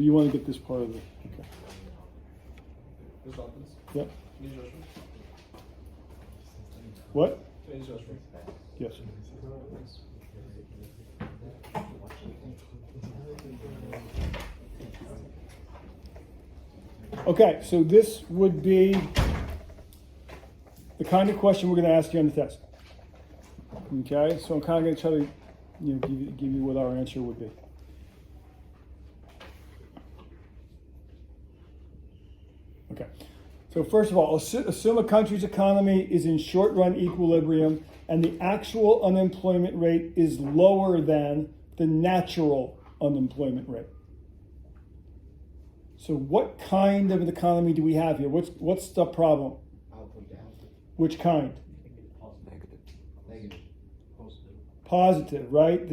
So you want to get this part of it. Okay. Yep. What? Yes. Okay, so this would be the kind of question we're going to ask you on the test. Okay, so I'm kind of going to try to give you what our answer would be. Okay, so first of all, assume a country's economy is in short-run equilibrium and the actual unemployment rate is lower than the natural unemployment rate. So what kind of an economy do we have here? What's the problem? Which kind? Negative. Positive, right?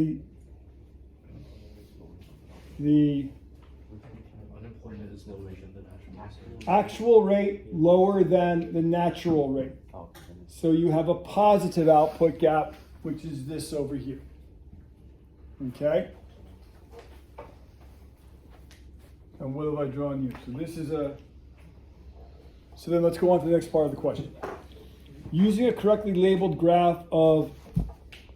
The Unemployment is lower than the natural actual rate lower than the natural rate. So you have a positive output gap, which is this over here. Okay? And what have I drawn you? So this is so then let's go on to the next part of the question. Using a correctly labeled graph of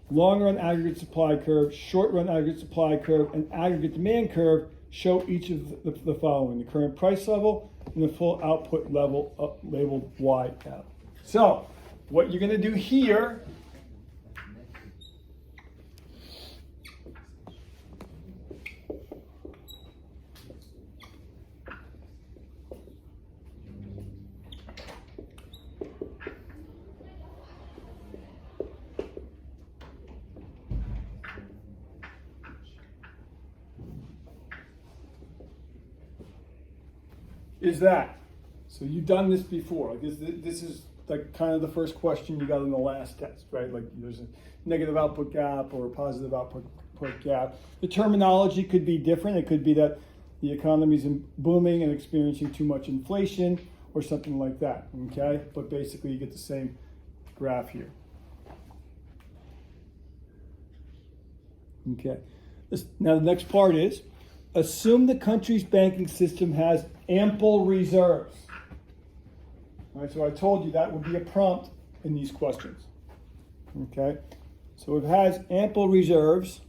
long-run aggregate supply curve, short-run aggregate supply curve, and aggregate demand curve, show each of the following: the current price level and the full output level labeled Y out. So what you're going to do here is that. So you've done this before. Like this is like kind of the first question you got in the last test, right? Like there's a negative output gap or a positive output gap. The terminology could be different. It could be that the economy's booming and experiencing too much inflation or something like that, okay? But basically you get the same graph here. Okay. Now the next part is, assume the country's banking system has ample reserves. All right, so I told you that would be a prompt in these questions. Okay, so it has ample reserves.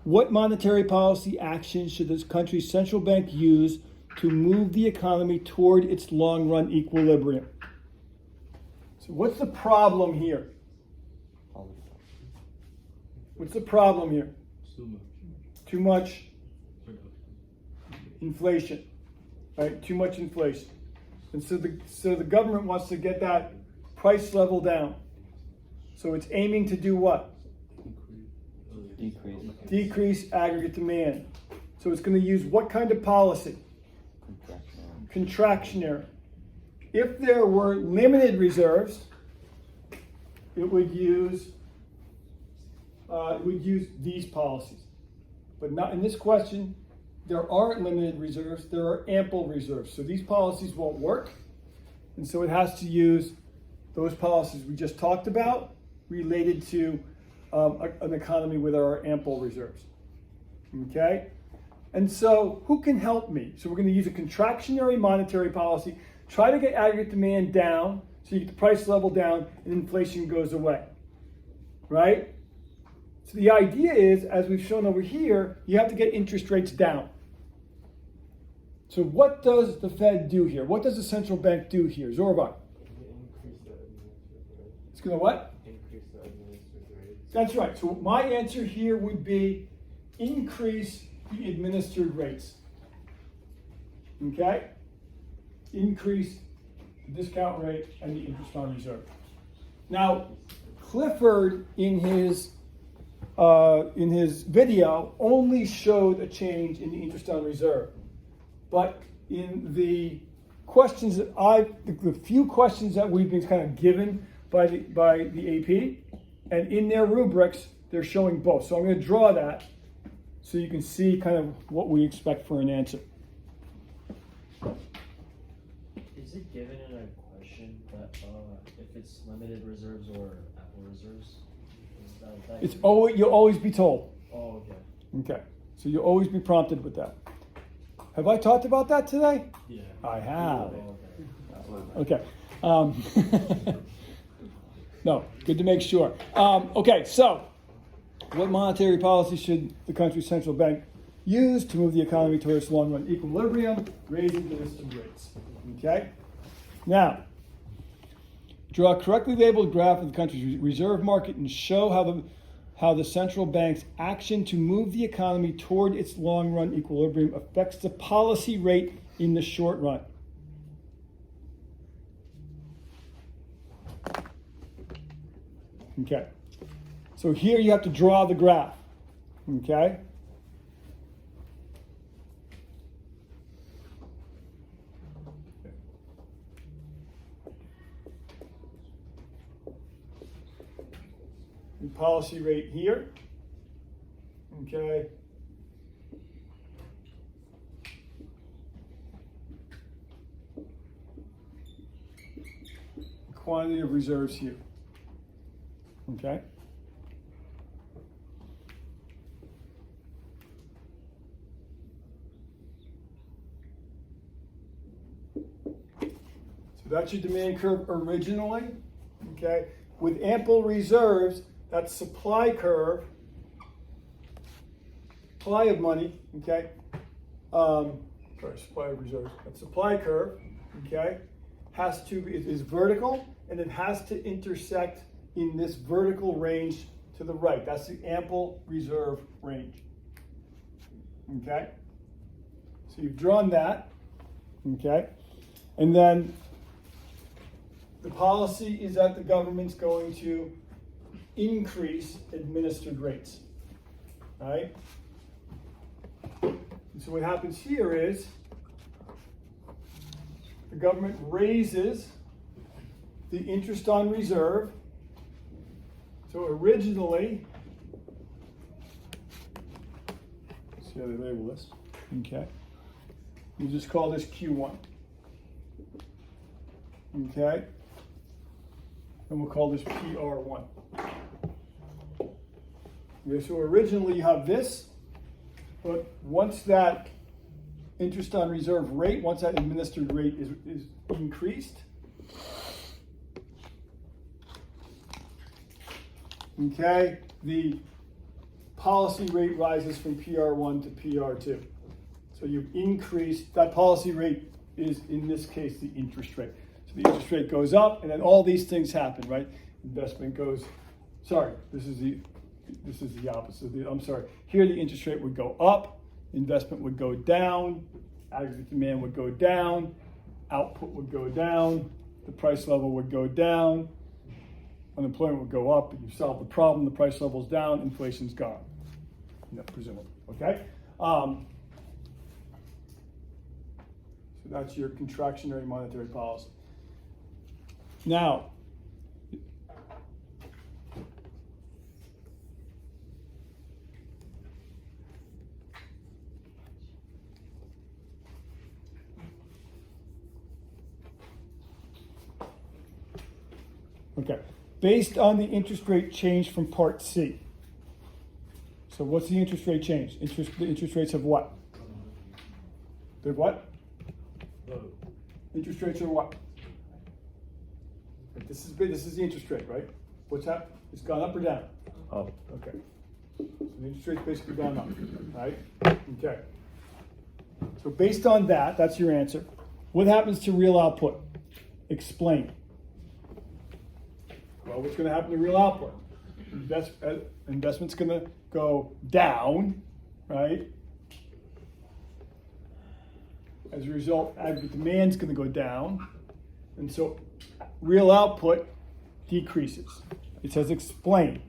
What monetary policy action should this country's central bank use to move the economy toward its long-run equilibrium? So what's the problem here? What's the problem here? Too much inflation, right? Too much inflation. And so the government wants to get that price level down. So it's aiming to do what? Decrease aggregate demand. So it's going to use what kind of policy? Contractionary. If there were limited reserves, it would use these policies. But not in this question. There aren't limited reserves, there are ample reserves. So these policies won't work. And so it has to use those policies we just talked about related to an economy with our ample reserves. Okay? And so who can help me? So we're going to use a contractionary monetary policy, try to get aggregate demand down so you get the price level down and inflation goes away. Right? So the idea is, as we've shown over here, you have to get interest rates down. So what does the Fed do here? What does the central bank do here? Zorba? It's going to what? Increase the administered rate. That's right. So my answer here would be increase the administered rates. Okay? Increase the discount rate and the interest on reserve. Now, Clifford in his video only showed a change in the interest on reserve. But in the questions that the few questions that we've been kind of given by the AP, and in their rubrics, they're showing both. So I'm going to draw that so you can see kind of what we expect for an answer. Is it given in a question that if it's limited reserves or ample reserves? You'll always be told. Oh, okay. Okay. So you'll always be prompted with that. Have I talked about that today? Yeah. I have. Oh, okay. Okay. No, good to make sure. Okay, so what monetary policy should the country's central bank use to move the economy towards long-run equilibrium, raising the listed rates? Okay? Now, draw a correctly labeled graph of the country's reserve market and show how the central bank's action to move the economy toward its long-run equilibrium affects the policy rate in the short run. Okay. So here you have to draw the graph. Okay? And policy rate here. Okay. Quantity of reserves here. Okay. So that's your demand curve originally. Okay. With ample reserves, that's supply curve, supply of money. Okay. Supply of reserves. That supply curve. Okay. Is vertical, and it has to intersect in this vertical range to the right. That's the ample reserve range. Okay? So you've drawn that. Okay? And then the policy is that the government's going to increase administered rates. All right? And so what happens here is the government raises the interest on reserve. So originally, let's see how they label this. Okay. You just call this Q1. Okay. And we'll call this PR1. Okay, so originally you have this, but once that interest on reserve rate, once that administered rate is increased, okay, the policy rate rises from PR1 to PR2. So you increase, that policy rate is, in this case, the interest rate. So the interest rate goes up, and then all these things happen, right? Investment goes, this is the opposite. I'm sorry. Here the interest rate would go up, investment would go down, aggregate demand would go down, output would go down, the price level would go down, unemployment would go up, but you solve the problem, the price level's down, inflation's gone. Presumably, okay? So that's your contractionary monetary policy. Now, okay, based on the interest rate change from Part C. So what's the interest rate change? The interest rates of what? They're what? Interest rates are what? This is the interest rate, right? What's that? It's gone up or down? Oh. Okay. So the interest rate's basically gone up, right? Okay. So based on that, that's your answer. What happens to real output? Explain. Well, what's going to happen to real output? Investment's going to go down, right? As a result, aggregate demand's going to go down. And so real output decreases. It says explain.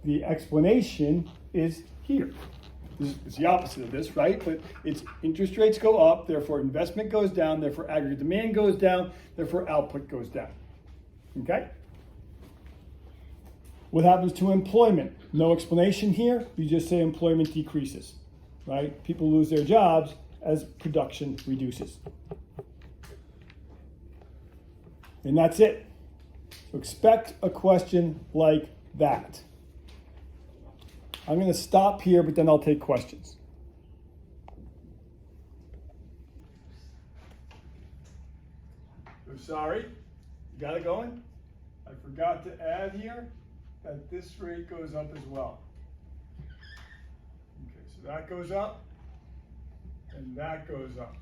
The explanation is here. It's the opposite of this, right? But it's interest rates go up, therefore investment goes down, therefore aggregate demand goes down, therefore output goes down. Okay? What happens to employment? No explanation here. You just say employment decreases, right? People lose their jobs as production reduces. And that's it. So expect a question like that. I'm going to stop here, but then I'll take questions. So sorry, you got it going? I forgot to add here that this rate goes up as well. Okay, so that goes up and that goes up.